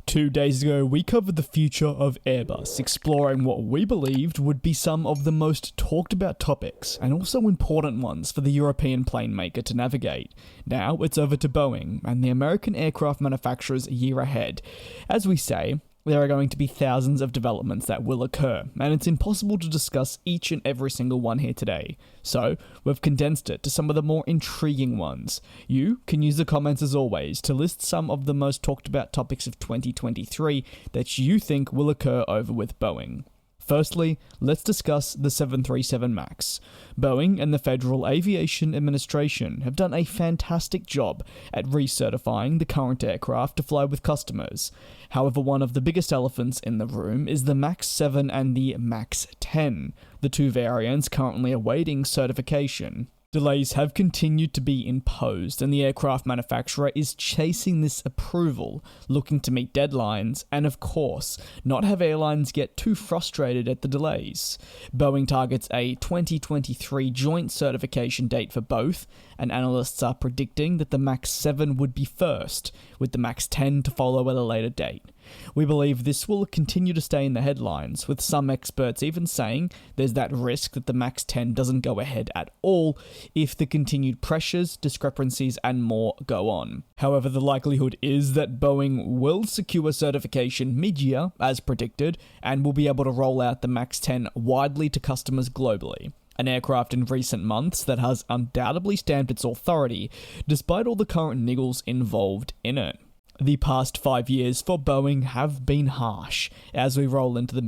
2 days ago, we covered the future of Airbus, exploring what we believed would be some of the most talked about topics, and also important ones for the European plane maker to navigate. Now, it's over to Boeing, and the American aircraft manufacturer's year ahead. As we say, there are going to be thousands of developments that will occur, and it's impossible to discuss each and every single one here today. So, we've condensed it to some of the more intriguing ones. You can use the comments as always to list some of the most talked about topics of 2023 that you think will occur over with Boeing. Firstly, let's discuss the 737 MAX. Boeing and the Federal Aviation Administration have done a fantastic job at recertifying the current aircraft to fly with customers. However, one of the biggest elephants in the room is the MAX 7 and the MAX 10, the two variants currently awaiting certification. Delays have continued to be imposed, and the aircraft manufacturer is chasing this approval, looking to meet deadlines, and of course, not have airlines get too frustrated at the delays. Boeing targets a 2023 joint certification date for both, and analysts are predicting that the MAX 7 would be first, with the MAX 10 to follow at a later date. We believe this will continue to stay in the headlines, with some experts even saying there's that risk that the MAX 10 doesn't go ahead at all if the continued pressures, discrepancies, and more go on. However, the likelihood is that Boeing will secure certification mid-year, as predicted, and will be able to roll out the MAX 10 widely to customers globally. An aircraft in recent months that has undoubtedly stamped its authority, despite all the current niggles involved in it. The past 5 years for Boeing have been harsh as we roll into the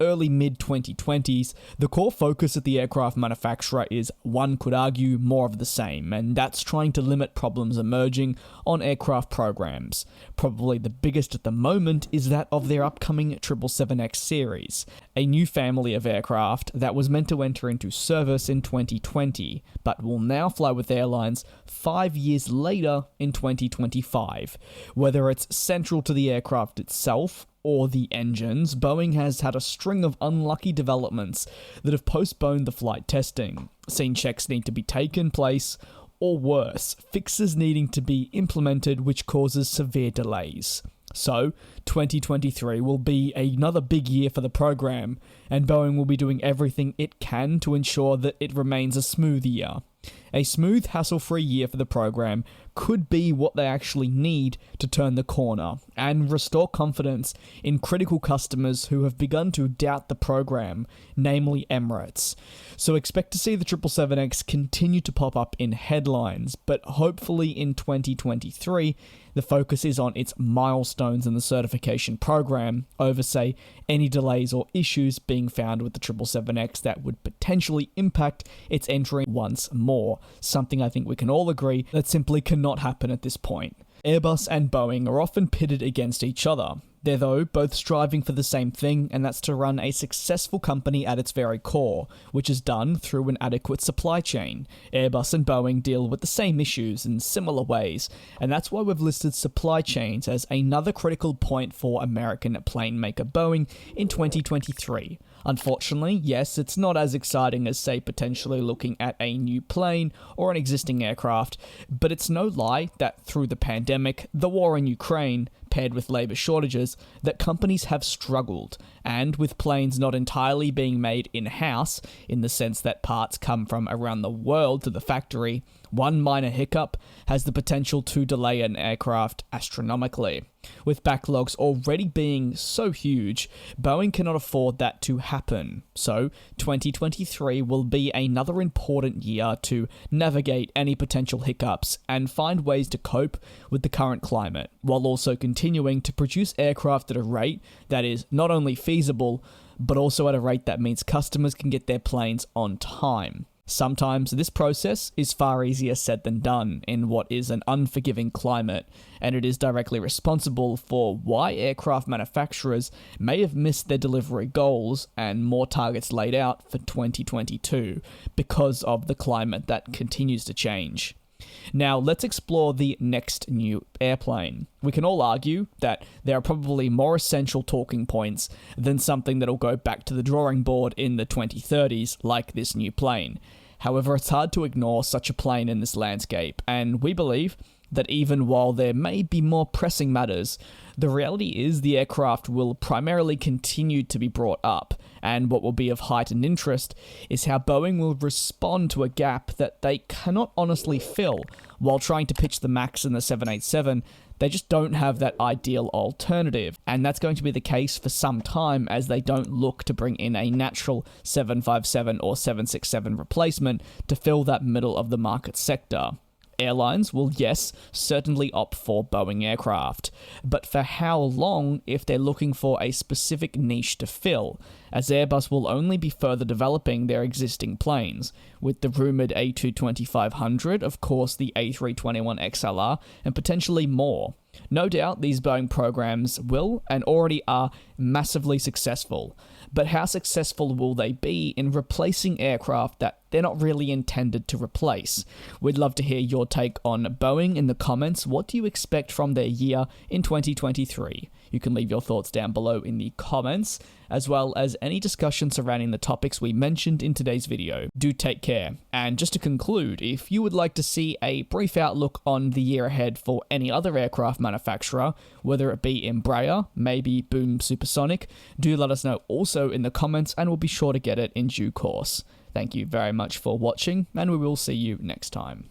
early mid-2020s. The core focus at the aircraft manufacturer is, one could argue, more of the same, and that's trying to limit problems emerging on aircraft programs. Probably the biggest at the moment is that of their upcoming 777X series, a new family of aircraft that was meant to enter into service in 2020, but will now fly with airlines 5 years later in 2025. Whether it's central to the aircraft itself or the engines, Boeing has had a string of unlucky developments that have postponed the flight testing, seen checks need to be taken place, or worse, fixes needing to be implemented which causes severe delays. So, 2023 will be another big year for the program, and Boeing will be doing everything it can to ensure that it remains a smooth year. A smooth, hassle-free year for the program could be what they actually need to turn the corner and restore confidence in critical customers who have begun to doubt the program, namely Emirates. So expect to see the 777X continue to pop up in headlines, but hopefully in 2023, the focus is on its milestones in the certification program over, say, any delays or issues being found with the 777X that would potentially impact its entry once more, something I think we can all agree that simply cannot happen at this point. Airbus and Boeing are often pitted against each other. They're, though, both striving for the same thing, and that's to run a successful company at its very core, which is done through an adequate supply chain. Airbus and Boeing deal with the same issues in similar ways, and that's why we've listed supply chains as another critical point for American plane maker Boeing in 2023. Unfortunately, yes, it's not as exciting as, say, potentially looking at a new plane or an existing aircraft, but it's no lie that through the pandemic, the war in Ukraine, paired with labour shortages, that companies have struggled, and with planes not entirely being made in-house, in the sense that parts come from around the world to the factory, one minor hiccup has the potential to delay an aircraft astronomically. With backlogs already being so huge, Boeing cannot afford that to happen. So, 2023 will be another important year to navigate any potential hiccups and find ways to cope with the current climate, while also continuing to produce aircraft at a rate that is not only feasible, but also at a rate that means customers can get their planes on time. Sometimes this process is far easier said than done in what is an unforgiving climate, and it is directly responsible for why aircraft manufacturers may have missed their delivery goals and more targets laid out for 2022 because of the climate that continues to change. Now, let's explore the next new airplane. We can all argue that there are probably more essential talking points than something that'll go back to the drawing board in the 2030s, like this new plane. However, it's hard to ignore such a plane in this landscape, and we believe that even while there may be more pressing matters, the reality is the aircraft will primarily continue to be brought up, and what will be of heightened interest is how Boeing will respond to a gap that they cannot honestly fill. While trying to pitch the MAX and the 787, they just don't have that ideal alternative, and that's going to be the case for some time as they don't look to bring in a natural 757 or 767 replacement to fill that middle of the market sector. Airlines will, yes, certainly opt for Boeing aircraft, but for how long if they're looking for a specific niche to fill, as Airbus will only be further developing their existing planes, with the rumoured A220-500, of course the A321XLR, and potentially more. No doubt these Boeing programs will and already are massively successful, but how successful will they be in replacing aircraft that they're not really intended to replace? We'd love to hear your take on Boeing in the comments. What do you expect from their year in 2023? You can leave your thoughts down below in the comments, as well as any discussion surrounding the topics we mentioned in today's video. Do take care. And just to conclude, if you would like to see a brief outlook on the year ahead for any other aircraft manufacturer, whether it be Embraer, maybe Boom Supersonic, do let us know also in the comments and we'll be sure to get it in due course. Thank you very much for watching, and we will see you next time.